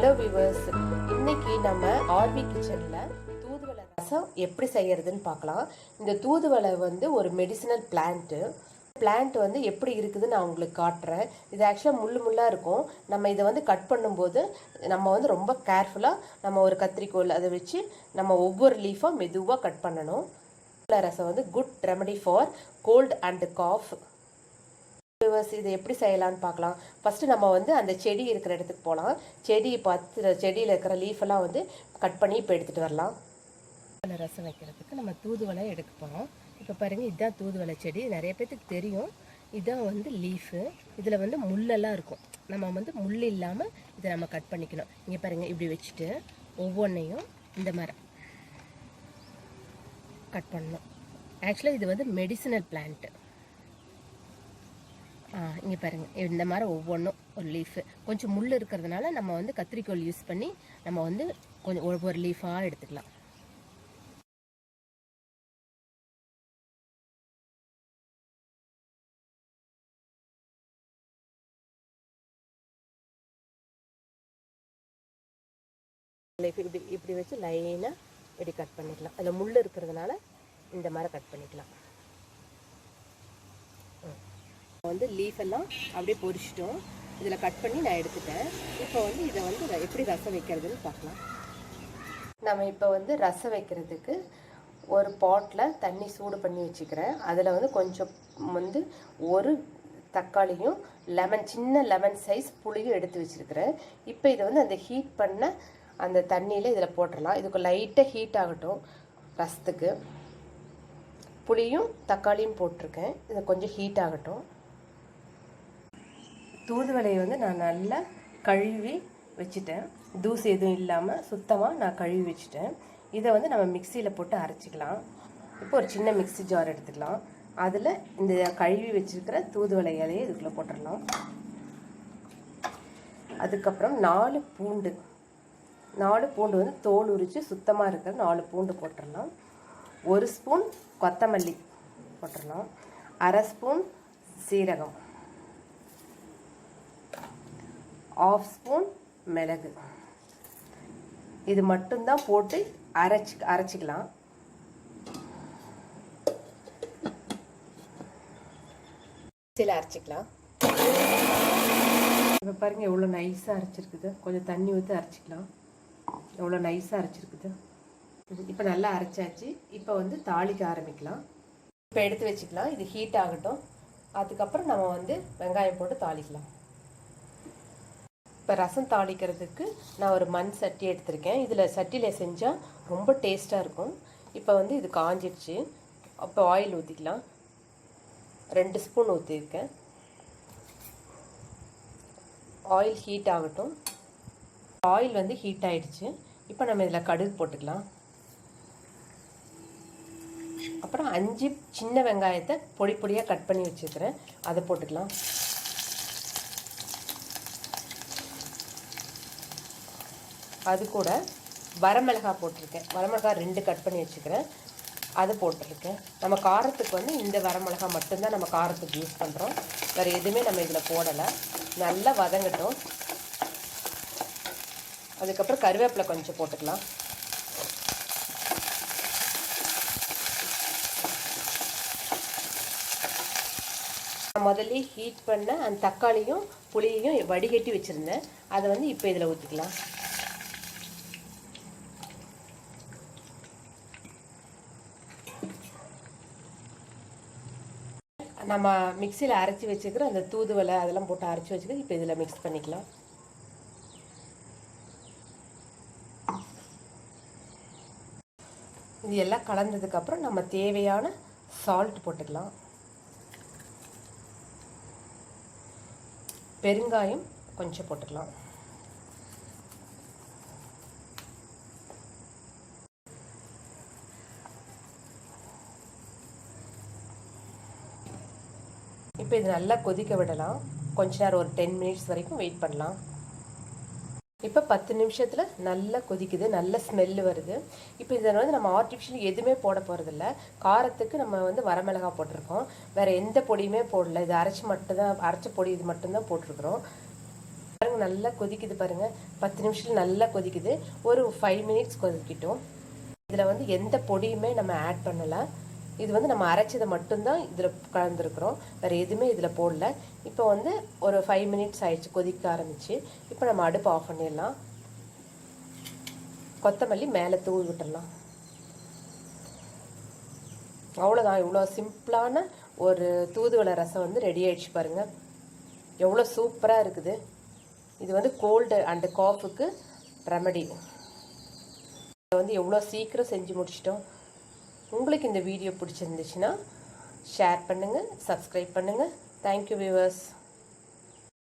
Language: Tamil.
ஹலோ வியூவர்ஸ், இன்னைக்கு நம்ம ஆர்வி கிச்சனில் தூதுவளை ரசம் எப்படி செய்யறதுன்னு பார்க்கலாம். இந்த தூதுவளை வந்து ஒரு மெடிசினல் பிளான்ட் வந்து எப்படி இருக்குதுன்னு நான் உங்களுக்கு காட்டுறேன். இது ஆக்சுவலாக முள்ளாக இருக்கும். நம்ம இதை வந்து கட் பண்ணும்போது நம்ம வந்து ரொம்ப கேர்ஃபுல்லாக நம்ம ஒரு கத்திரிக்கோல் அதை வச்சு நம்ம ஒவ்வொரு லீஃபாக மெதுவாக கட் பண்ணணும். ரசம் வந்து good remedy for cold and cough. இதை எப்படி செய்யலான்னு பார்க்கலாம். ஃபஸ்ட்டு நம்ம வந்து அந்த செடி இருக்கிற இடத்துக்கு போகலாம். செடியில் இருக்கிற லீஃபெல்லாம் வந்து கட் பண்ணி இப்போ எடுத்துகிட்டு வரலாம். ரசம் வைக்கிறதுக்கு நம்ம தூதுவளை எடுக்க போகிறோம். இப்போ பாருங்கள், இதுதான் தூதுவளை செடி. நிறைய பேர்த்துக்கு தெரியும். இதுதான் வந்து லீஃபு. இதில் வந்து முள்ளெல்லாம் இருக்கும். நம்ம வந்து முள் இல்லாமல் இதை நம்ம கட் பண்ணிக்கணும். இங்கே பாருங்கள், இப்படி வச்சுட்டு ஒவ்வொன்றையும் இந்த மாதிரி கட் பண்ணணும். ஆக்சுவலாக இது வந்து மெடிசினல் பிளான்ட்டு. இங்கே பாருங்கள், இந்த மாதிரி ஒவ்வொன்றும் ஒரு லீஃபு கொஞ்சம் முள் இருக்கிறதுனால நம்ம வந்து கத்திரிக்கோல் யூஸ் பண்ணி நம்ம வந்து கொஞ்சம் ஒவ்வொரு லீஃபாக எடுத்துக்கலாம். இப்படி வச்சு லைனாக இப்படி கட் பண்ணிக்கலாம். அதில் முள் இருக்கிறதுனால இந்த மாதிரி கட் பண்ணிக்கலாம். வந்து லீஃப் எல்லாம் அப்படியே பொரிச்சிட்டோம். இதில் கட் பண்ணி நான் எடுத்துட்டேன். இப்போ வந்து இதை வந்து எப்படி ரசம் வைக்கிறதுன்னு பார்க்கலாம். நம்ம இப்போ வந்து ரசம் வைக்கிறதுக்கு ஒரு பாட்டில் தண்ணி சூடு பண்ணி வச்சுக்கிறேன். அதில் வந்து கொஞ்சம் வந்து ஒரு தக்காளியும் சின்ன லெமன் சைஸ் புளியும் எடுத்து வச்சுருக்கிறேன். இப்போ இதை வந்து அந்த ஹீட் பண்ண அந்த தண்ணியில் இதில் போட்டுடலாம். இதுக்கு லைட்டாக ஹீட் ஆகட்டும். ரசத்துக்கு புளியும் தக்காளியும் போட்டிருக்கேன். இது கொஞ்சம் ஹீட் ஆகட்டும். தூதுவளையை வந்து நான் நல்லா கழுவி வச்சுட்டேன். தூசி எதுவும் இல்லாமல் சுத்தமாக நான் கழுவி வச்சுட்டேன். இதை வந்து நம்ம மிக்சியில் போட்டு அரைச்சிக்கலாம். இப்போ ஒரு சின்ன மிக்சி ஜார் எடுத்துக்கலாம். அதில் இந்த கழுவி வச்சுருக்கிற தூதுவளை இலையை இதுக்குள்ளே போட்டுடலாம். அதுக்கப்புறம் 4 பூண்டு வந்து தோல் உரித்து சுத்தமாக இருக்கிற 4 பூண்டு போட்டுடலாம். 1 ஸ்பூன் கொத்தமல்லி போட்டுடலாம். 1/2 ஸ்பூன் சீரகம், 1/2 ஸ்பூன் மிளகு. இது மட்டும்தான் போட்டு அரைச்சிக்கலாம். அரைச்சிக்கலாம். இப்போ பாருங்கள், எவ்வளோ நைஸாக அரைச்சிருக்குது. கொஞ்சம் தண்ணி ஊற்றி அரைச்சிக்கலாம். எவ்வளோ நைஸாக அரைச்சிருக்குது. இப்போ நல்லா அரைச்சாச்சு. இப்போ வந்து தாளிக்க ஆரம்பிக்கலாம். இப்போ எடுத்து வச்சுக்கலாம். இது ஹீட் ஆகட்டும். அதுக்கப்புறம் நம்ம வந்து வெங்காயம் போட்டு தாளிக்கலாம். இப்போ ரசம் தாளிக்கிறதுக்கு நான் ஒரு மண் சட்டி எடுத்திருக்கேன். சட்டியில் செஞ்சால் ரொம்ப டேஸ்ட்டாக இருக்கும். இப்போ வந்து இது காஞ்சிடுச்சு. அப்போ ஆயில் ஊற்றிக்கலாம். 2 ஸ்பூன் ஊற்றிருக்கேன். ஆயில் ஹீட் ஆகட்டும். ஆயில் வந்து ஹீட் ஆகிடுச்சு. இப்போ நம்ம இதில் கடுகு போட்டுக்கலாம். அப்புறம் 5 சின்ன வெங்காயத்தை பொடியாக கட் பண்ணி வச்சுருக்கிறேன். அதை போட்டுக்கலாம். அது கூட வரமிளகாய் போட்டிருக்கேன். வரமிளகாய் 2 கட் பண்ணி வச்சுக்கிறேன். அது போட்டிருக்கேன். நம்ம காரத்துக்கு வந்து இந்த வரமிளகாய் மட்டும்தான் நம்ம காரத்துக்கு யூஸ் பண்ணுறோம். வேறு எதுவுமே நம்ம இதில் போடலை. நல்லா வதங்கட்டும். அதுக்கப்புறம் கருவேப்பிலை கொஞ்சம் போட்டுக்கலாம். முதல்ல ஹீட் பண்ண அந்த தக்காளியும் புளியையும் வடிகட்டி வச்சுருந்தேன். அதை வந்து இப்போ இதில் ஊற்றிக்கலாம். நம்ம மிக்சியில் அரைச்சி வச்சுக்கிற அந்த தூதுவளை அதெல்லாம் போட்டு அரைச்சி வச்சுக்கிற இப்போ இதில் மிக்ஸ் பண்ணிக்கலாம். இது எல்லாம் கலந்ததுக்கப்புறம் நம்ம தேவையான சால்ட் போட்டுக்கலாம். பெருங்காயம் கொஞ்சம் போட்டுக்கலாம். இப்போ இது நல்லா கொதிக்க விடலாம். கொஞ்ச நேரம் ஒரு 10 மினிட்ஸ் வரைக்கும் வெயிட் பண்ணலாம். இப்போ 10 நிமிஷத்தில் நல்லா கொதிக்குது. நல்ல ஸ்மெல்லு வருது. இப்போ இதில் வந்து நம்ம ஆர்டிஃபிஷியல் எதுவுமே போட போகிறதில்ல. காரத்துக்கு நம்ம வந்து வரமிளகாய் போட்டிருக்கோம். வேறு எந்த பொடியுமே போடல. இது அரைச்ச பொடி இது மட்டும்தான் போட்டிருக்கிறோம். பாருங்க நல்லா கொதிக்குது பாருங்க. 10 நிமிஷத்துல நல்லா கொதிக்குது. ஒரு 5 மினிட்ஸ் கொதிக்கட்டும். இதில் வந்து எந்த பொடியுமே நம்ம ஆட் பண்ணலை. இது வந்து நம்ம அரைச்சதை மட்டும்தான் இதில் கலந்துருக்குறோம். வேறு எதுவுமே இதில் போடல. இப்போ வந்து ஒரு 5 மினிட்ஸ் ஆயிடுச்சு கொதிக்க ஆரம்பிச்சு. இப்போ நம்ம அடுப்பு ஆஃப் பண்ணிடலாம். கொத்தமல்லி மேலே தூவி விட்டுடலாம். அவ்வளோதான். இவ்வளோ சிம்பிளான ஒரு தூதுவளை ரசம் வந்து ரெடி ஆயிடுச்சு பாருங்கள். எவ்வளோ சூப்பராக இருக்குது. இது வந்து கோல்டு அண்டு காஃபுக்கு ரெமடி. வந்து எவ்வளோ சீக்கிரம் செஞ்சு முடிச்சிட்டோம். உங்களுக்கு இந்த வீடியோ பிடிச்சிருந்துச்சுன்னா ஷேர் பண்ணுங்கள், சப்ஸ்கிரைப் பண்ணுங்கள். Thank you viewers.